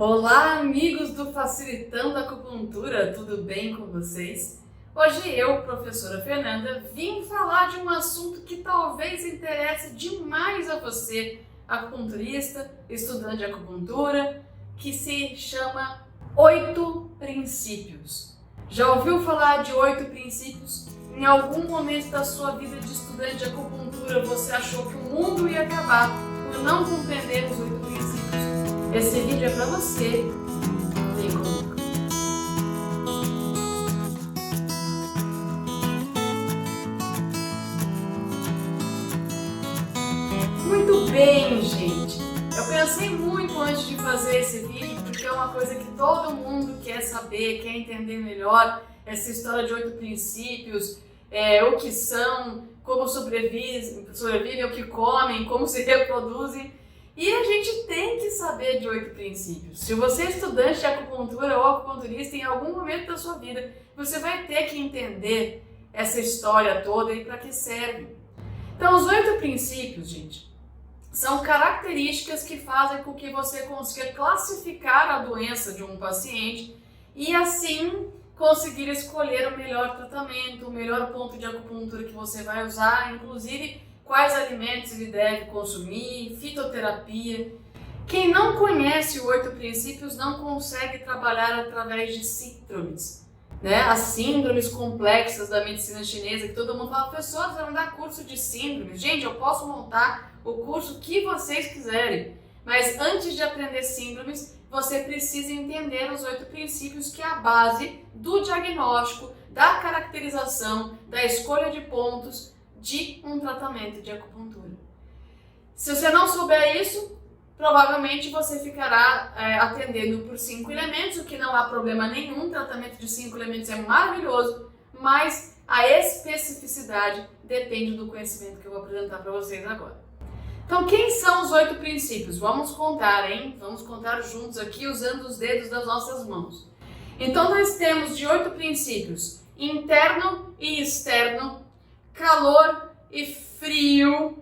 Olá, amigos do Facilitando Acupuntura, tudo bem com vocês? Hoje eu, professora Fernanda, vim falar de um assunto que talvez interesse demais a você, acupunturista, estudante de acupuntura, que se chama 8 princípios. Já ouviu falar de 8 princípios? Em algum momento da sua vida de estudante de acupuntura você achou que o mundo ia acabar por não compreender os 8 princípios? Esse vídeo é para você. Vem comigo. Muito bem, gente. Eu pensei muito antes de fazer esse vídeo porque é uma coisa que todo mundo quer saber, quer entender melhor. Essa história de 8 princípios, o que são, como sobrevivem, o que comem, como se reproduzem. E a gente tem que saber de 8 princípios. Se você é estudante de acupuntura ou acupunturista, em algum momento da sua vida, você vai ter que entender essa história toda e para que serve. Então, os 8 princípios, gente, são características que fazem com que você consiga classificar a doença de um paciente e, assim, conseguir escolher o melhor tratamento, o melhor ponto de acupuntura que você vai usar, inclusive quais alimentos ele deve consumir, fitoterapia. Quem não conhece os 8 princípios não consegue trabalhar através de síndromes, né? As síndromes complexas da medicina chinesa, que todo mundo fala, professor, você vai dar curso de síndromes. Gente, eu posso montar o curso que vocês quiserem, mas antes de aprender síndromes, você precisa entender os 8 princípios, que é a base do diagnóstico, da caracterização, da escolha de pontos, de um tratamento de acupuntura. Se você não souber isso, provavelmente você ficará atendendo por 5 elementos, o que não há problema nenhum. O tratamento de 5 elementos é maravilhoso, mas a especificidade depende do conhecimento que eu vou apresentar para vocês agora. Então, quem são os 8 princípios? Vamos contar, hein? Vamos contar juntos aqui usando os dedos das nossas mãos. Então, nós temos de 8 princípios: interno e externo, calor e frio,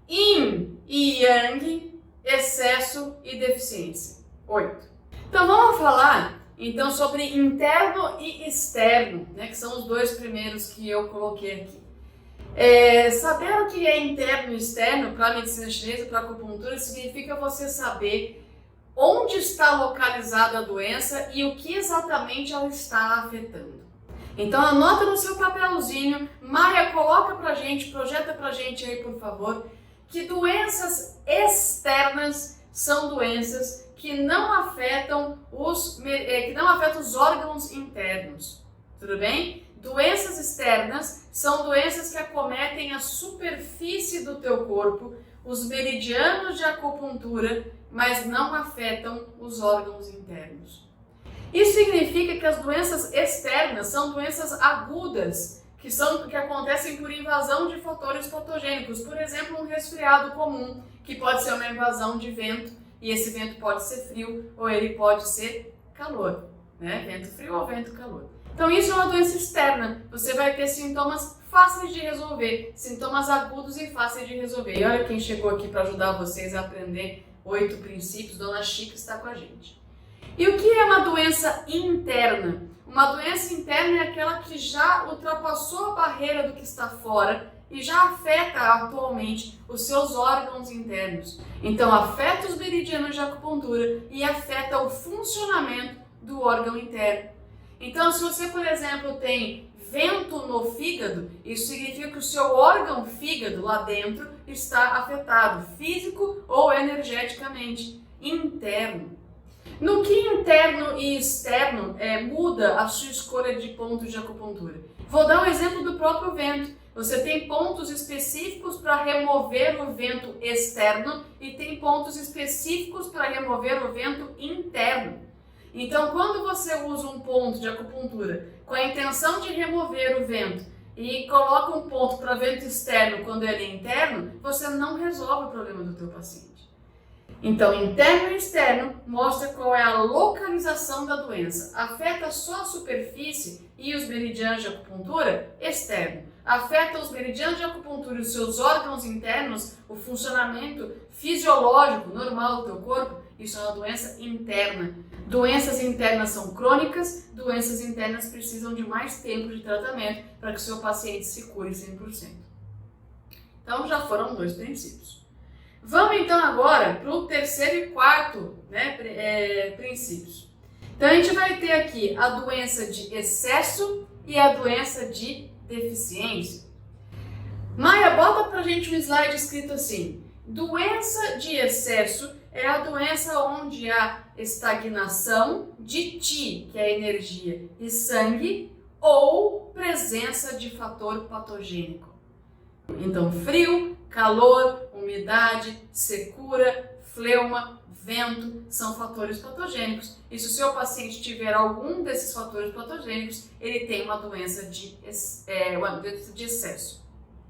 yin e yang, excesso e deficiência. 8. Então vamos falar então sobre interno e externo, né, que são os 2 primeiros que eu coloquei aqui. Saber o que é interno e externo para a medicina chinesa, para a acupuntura, significa você saber onde está localizada a doença e o que exatamente ela está afetando. Então anota no seu papelzinho, Maia, coloca pra gente, projeta pra gente aí, por favor, que doenças externas são doenças que não afetam os órgãos internos, tudo bem? Doenças externas são doenças que acometem a superfície do teu corpo, os meridianos de acupuntura, mas não afetam os órgãos internos. Isso significa que as doenças externas são doenças agudas, que acontecem por invasão de fatores patogênicos. Por exemplo, um resfriado comum, que pode ser uma invasão de vento, e esse vento pode ser frio ou ele pode ser calor, né? Vento frio ou vento calor. Então isso é uma doença externa. Você vai ter sintomas fáceis de resolver, sintomas agudos e fáceis de resolver. E olha quem chegou aqui para ajudar vocês a aprender 8 princípios, Dona Chica está com a gente. E o que é uma doença interna? Uma doença interna é aquela que já ultrapassou a barreira do que está fora e já afeta atualmente os seus órgãos internos. Então afeta os meridianos de acupuntura e afeta o funcionamento do órgão interno. Então se você, por exemplo, tem vento no fígado, isso significa que o seu órgão fígado lá dentro está afetado, físico ou energeticamente, interno. No que interno e externo muda a sua escolha de pontos de acupuntura? Vou dar um exemplo do próprio vento. Você tem pontos específicos para remover o vento externo e tem pontos específicos para remover o vento interno. Então, quando você usa um ponto de acupuntura com a intenção de remover o vento e coloca um ponto para vento externo quando ele é interno, você não resolve o problema do teu paciente. Então, interno e externo mostra qual é a localização da doença. Afeta só a superfície e os meridianos de acupuntura? Externo. Afeta os meridianos de acupuntura e os seus órgãos internos, o funcionamento fisiológico normal do teu corpo? Isso é uma doença interna. Doenças internas são crônicas, doenças internas precisam de mais tempo de tratamento para que o seu paciente se cure 100%. Então já foram 2 princípios. Vamos então agora para o terceiro e quarto, princípios. Então a gente vai ter aqui a doença de excesso e a doença de deficiência. Maia, bota pra gente um slide escrito assim: doença de excesso é a doença onde há estagnação de Qi, que é energia, e sangue, ou presença de fator patogênico. Então, frio, calor, umidade, secura, fleuma, vento são fatores patogênicos. E se o seu paciente tiver algum desses fatores patogênicos, ele tem uma doença de excesso,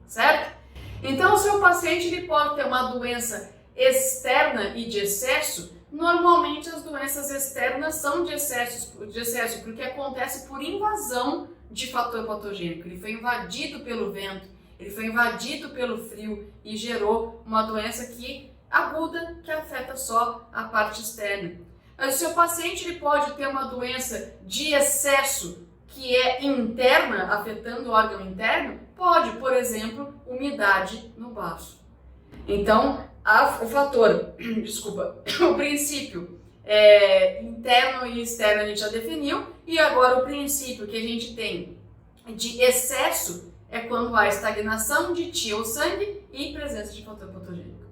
certo? Então, o seu paciente ele pode ter uma doença externa e de excesso. Normalmente, as doenças externas são de excesso porque acontece por invasão de fator patogênico. Ele foi invadido pelo vento, ele foi invadido pelo frio e gerou uma doença aguda que afeta só a parte externa. Mas o seu paciente ele pode ter uma doença de excesso que é interna, afetando o órgão interno? Pode, por exemplo, umidade no baço. Então, o princípio interno e externo a gente já definiu, e agora o princípio que a gente tem de excesso é quando há estagnação de Qi ou sangue e presença de fator patogênico.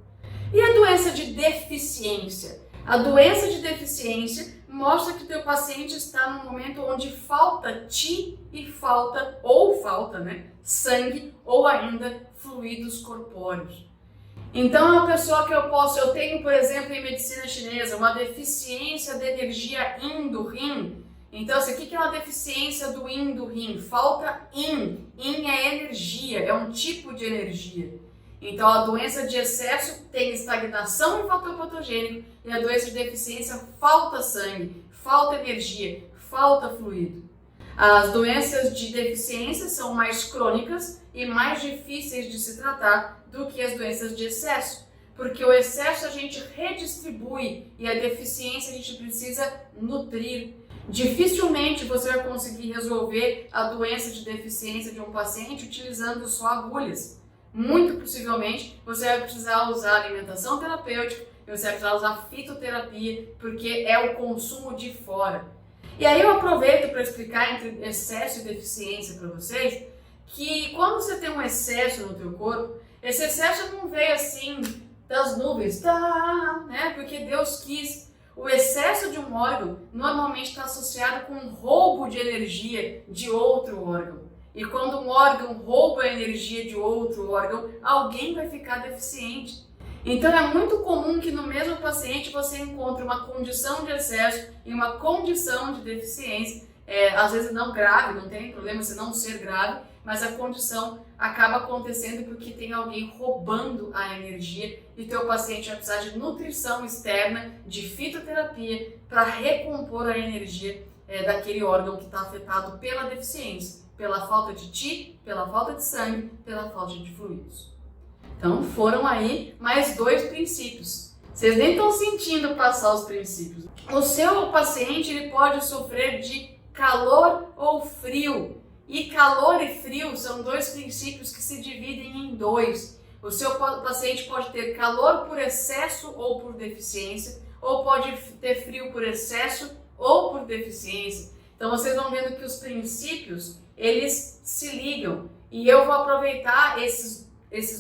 E a doença de deficiência? A doença de deficiência mostra que o teu paciente está num momento onde falta Qi e falta sangue ou ainda fluidos corpóreos. Então é uma pessoa que eu tenho, por exemplo, em medicina chinesa, uma deficiência de energia Yin do Rim. Então, o que é uma deficiência do Yin do Rim? Falta Yin. Yin é energia, é um tipo de energia. Então, a doença de excesso tem estagnação e fator patogênico, e a doença de deficiência falta sangue, falta energia, falta fluido. As doenças de deficiência são mais crônicas e mais difíceis de se tratar do que as doenças de excesso, porque o excesso a gente redistribui e a deficiência a gente precisa nutrir. Dificilmente você vai conseguir resolver a doença de deficiência de um paciente utilizando só agulhas. Muito possivelmente você vai precisar usar alimentação terapêutica, você vai precisar usar fitoterapia, porque é o consumo de fora. E aí eu aproveito para explicar entre excesso e deficiência para vocês, que quando você tem um excesso no teu corpo, esse excesso não veio assim das nuvens, porque Deus quis. O excesso de um órgão normalmente está associado com um roubo de energia de outro órgão. E quando um órgão rouba a energia de outro órgão, alguém vai ficar deficiente. Então é muito comum que no mesmo paciente você encontre uma condição de excesso e uma condição de deficiência. Às vezes não grave, não tem problema se não ser grave, mas a condição acaba acontecendo porque tem alguém roubando a energia e teu paciente vai precisar de nutrição externa, de fitoterapia para recompor a energia daquele órgão que está afetado pela deficiência, pela falta de Qi, pela falta de sangue, pela falta de fluidos. Então foram aí mais 2 princípios. Vocês nem estão sentindo passar os princípios. O seu paciente ele pode sofrer de calor ou frio. E calor e frio são 2 princípios que se dividem em 2. O seu paciente pode ter calor por excesso ou por deficiência, ou pode ter frio por excesso ou por deficiência. Então vocês vão vendo que os princípios, eles se ligam. E eu vou aproveitar esses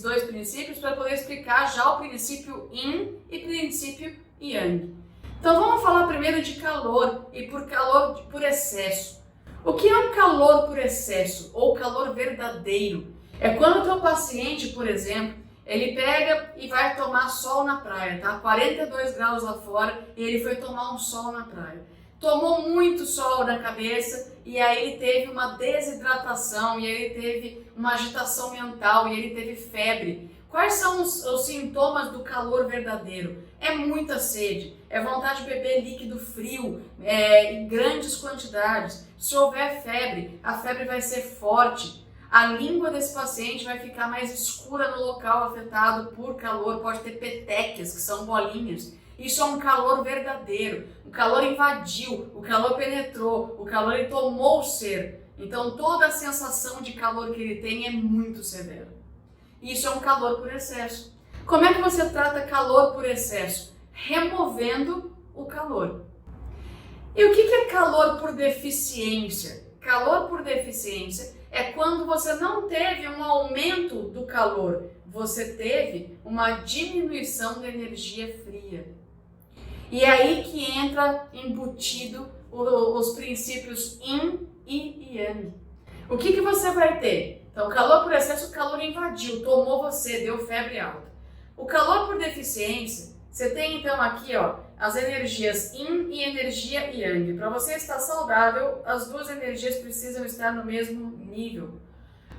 2 princípios para poder explicar já o princípio Yin e princípio Yang. Então vamos falar primeiro de calor e por calor por excesso. O que é um calor por excesso ou calor verdadeiro? É quando o teu paciente, por exemplo, ele pega e vai tomar sol na praia, tá? 42 graus lá fora e ele foi tomar um sol na praia. Tomou muito sol na cabeça e aí ele teve uma desidratação, e aí ele teve uma agitação mental, e ele teve febre. Quais são os sintomas do calor verdadeiro? É muita sede, é vontade de beber líquido frio em grandes quantidades. Se houver febre, a febre vai ser forte. A língua desse paciente vai ficar mais escura no local afetado por calor, pode ter petequias, que são bolinhas. Isso é um calor verdadeiro. O calor invadiu, o calor penetrou, o calor ele tomou o ser. Então toda a sensação de calor que ele tem é muito severa. Isso é um calor por excesso. Como é que você trata calor por excesso? Removendo o calor. E o que é calor por deficiência? Calor por deficiência é quando você não teve um aumento do calor, você teve uma diminuição da energia fria. E é aí que entra embutido os princípios Yin e Yang. O que você vai ter? Então, calor por excesso, o calor invadiu, tomou você, deu febre alta. O calor por deficiência, você tem então aqui as energias Yin e energia Yang. Para você estar saudável, as duas energias precisam estar no mesmo nível.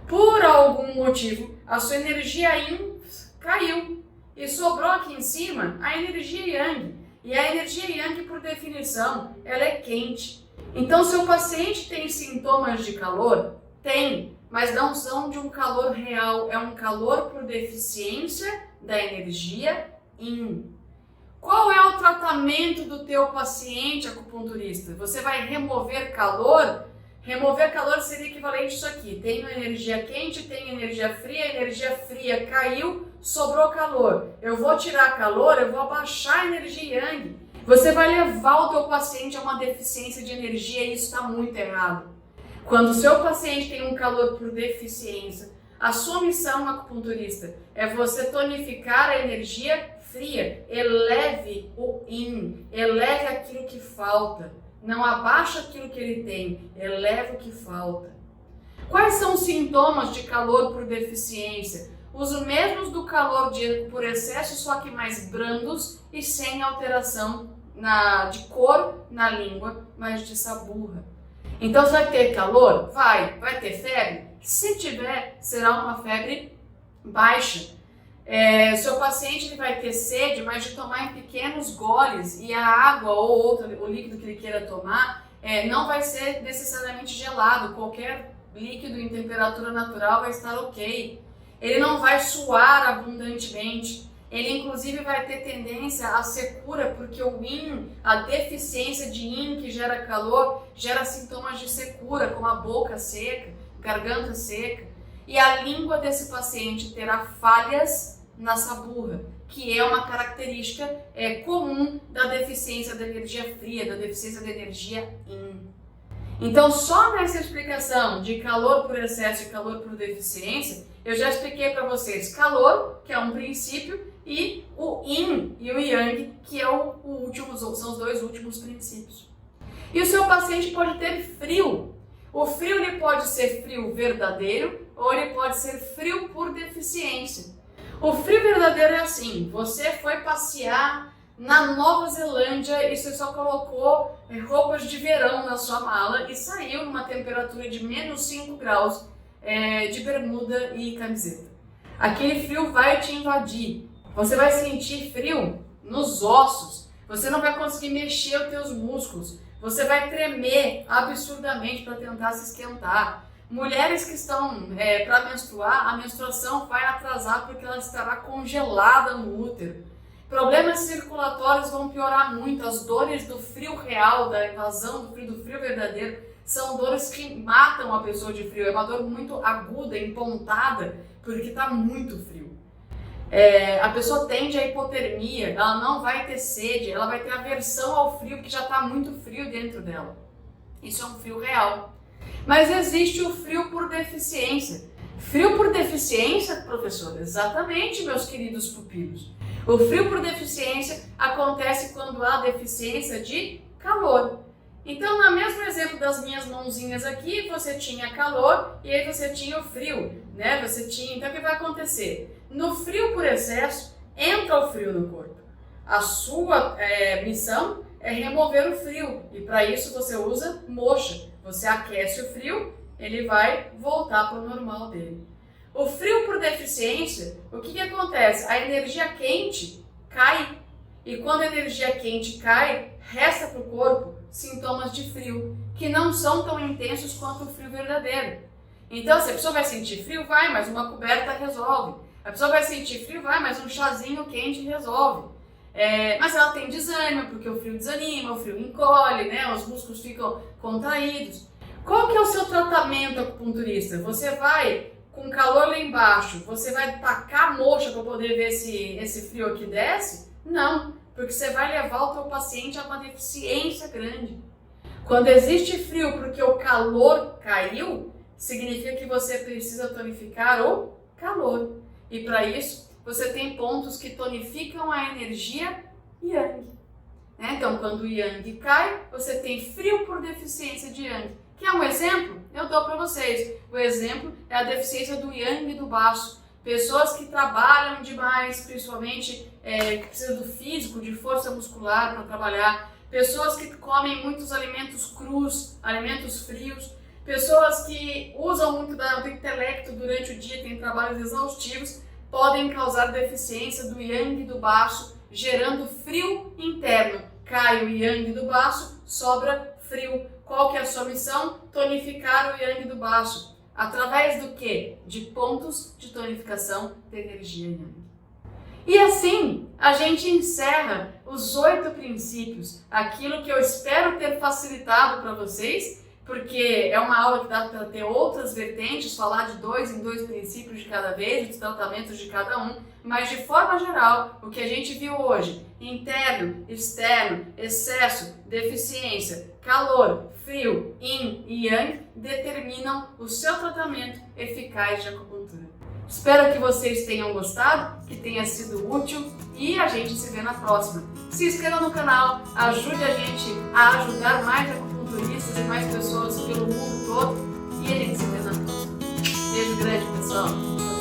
Por algum motivo, a sua energia Yin caiu e sobrou aqui em cima a energia Yang. E a energia Yang, por definição, ela é quente. Então, se o paciente tem sintomas de calor, tem, mas não são de um calor real, é um calor por deficiência da energia Yin. Qual é o tratamento do teu paciente acupunturista? Você vai remover calor? Remover calor seria equivalente a isso aqui. Tem energia quente, tem energia fria caiu, sobrou calor. Eu vou tirar calor, eu vou abaixar a energia Yang. Você vai levar o teu paciente a uma deficiência de energia e isso está muito errado. Quando o seu paciente tem um calor por deficiência, a sua missão acupunturista é você tonificar a energia fria. Eleve o Yin, eleve aquilo que falta. Não abaixa aquilo que ele tem, eleva o que falta. Quais são os sintomas de calor por deficiência? Os mesmos do calor por excesso, só que mais brandos e sem alteração de cor na língua, mas de saburra. Então você vai ter calor? Vai ter febre? Se tiver, será uma febre baixa. Seu paciente ele vai ter sede, mas de tomar em pequenos goles e a água ou o líquido que ele queira tomar não vai ser necessariamente gelado. Qualquer líquido em temperatura natural vai estar ok. Ele não vai suar abundantemente. Ele inclusive vai ter tendência à secura, porque o Yin, a deficiência de Yin que gera calor, gera sintomas de secura, como a boca seca, garganta seca. E a língua desse paciente terá falhas na saburra, que é uma característica comum da deficiência da energia fria, da deficiência da energia Yin. Então, só nessa explicação de calor por excesso e calor por deficiência, eu já expliquei para vocês calor, que é um princípio, e o Yin e o Yang, que é o último, são os dois últimos princípios. E o seu paciente pode ter frio. O frio ele pode ser frio verdadeiro ou ele pode ser frio por deficiência. O frio verdadeiro é assim: você foi passear na Nova Zelândia e você só colocou roupas de verão na sua mala e saiu numa temperatura de menos 5 graus de bermuda e camiseta. Aquele frio vai te invadir. Você vai sentir frio nos ossos. Você não vai conseguir mexer os teus músculos. Você vai tremer absurdamente para tentar se esquentar. Mulheres que estão para menstruar, a menstruação vai atrasar porque ela estará congelada no útero. Problemas circulatórios vão piorar muito. As dores do frio real, da invasão do frio verdadeiro, são dores que matam a pessoa de frio. É uma dor muito aguda, empontada, porque está muito frio. A pessoa tende à hipotermia, ela não vai ter sede, ela vai ter aversão ao frio, porque já está muito frio dentro dela. Isso é um frio real. Mas existe o frio por deficiência. Frio por deficiência, professor? Exatamente, meus queridos pupilos. O frio por deficiência acontece quando há deficiência de calor. Então, no mesmo exemplo das minhas mãozinhas aqui, você tinha calor e aí você tinha o frio, né? Então, o que vai acontecer? No frio por excesso, entra o frio no corpo. A sua missão é remover o frio e para isso você usa moxa. Você aquece o frio, ele vai voltar para o normal dele. O frio por deficiência, o que acontece? A energia quente cai e quando a energia quente cai, resta para o corpo sintomas de frio, que não são tão intensos quanto o frio verdadeiro. Então, se a pessoa vai sentir frio, vai, mas uma coberta resolve. A pessoa vai sentir frio, vai, mas um chazinho quente resolve. Mas ela tem desânimo, porque o frio desanima, o frio encolhe, né? Os músculos ficam contraídos. Qual que é o seu tratamento acupunturista? Você vai com calor lá embaixo, você vai tacar a moxa para poder ver se esse frio aqui desce? Não, porque você vai levar o teu paciente a uma deficiência grande. Quando existe frio porque o calor caiu, significa que você precisa tonificar o calor. E para isso, você tem pontos que tonificam a energia Yang. Então, quando o Yang cai, você tem frio por deficiência de Yang. Quer um exemplo? Eu dou para vocês. O exemplo é a deficiência do Yang do baço. Pessoas que trabalham demais, principalmente que precisam do físico, de força muscular para trabalhar. Pessoas que comem muitos alimentos crus, alimentos frios. Pessoas que usam muito do intelecto durante o dia, têm trabalhos exaustivos, podem causar deficiência do Yang do baço, gerando frio interno. Cai o Yang do baço, sobra frio. Qual que é a sua missão? Tonificar o Yang do baço. Através do quê? De pontos de tonificação da energia Yang. E assim, a gente encerra os 8 princípios, aquilo que eu espero ter facilitado para vocês, porque é uma aula que dá para ter outras vertentes, falar de 2 em 2 princípios de cada vez, dos tratamentos de cada um, mas de forma geral, o que a gente viu hoje, interno, externo, excesso, deficiência, calor, frio, yin e yang, determinam o seu tratamento eficaz de acupuntura. Espero que vocês tenham gostado, que tenha sido útil e a gente se vê na próxima. Se inscreva no canal, ajude a gente a ajudar mais acupunturistas e mais pessoas pelo mundo todo e a gente se vê na próxima. Beijo grande, pessoal!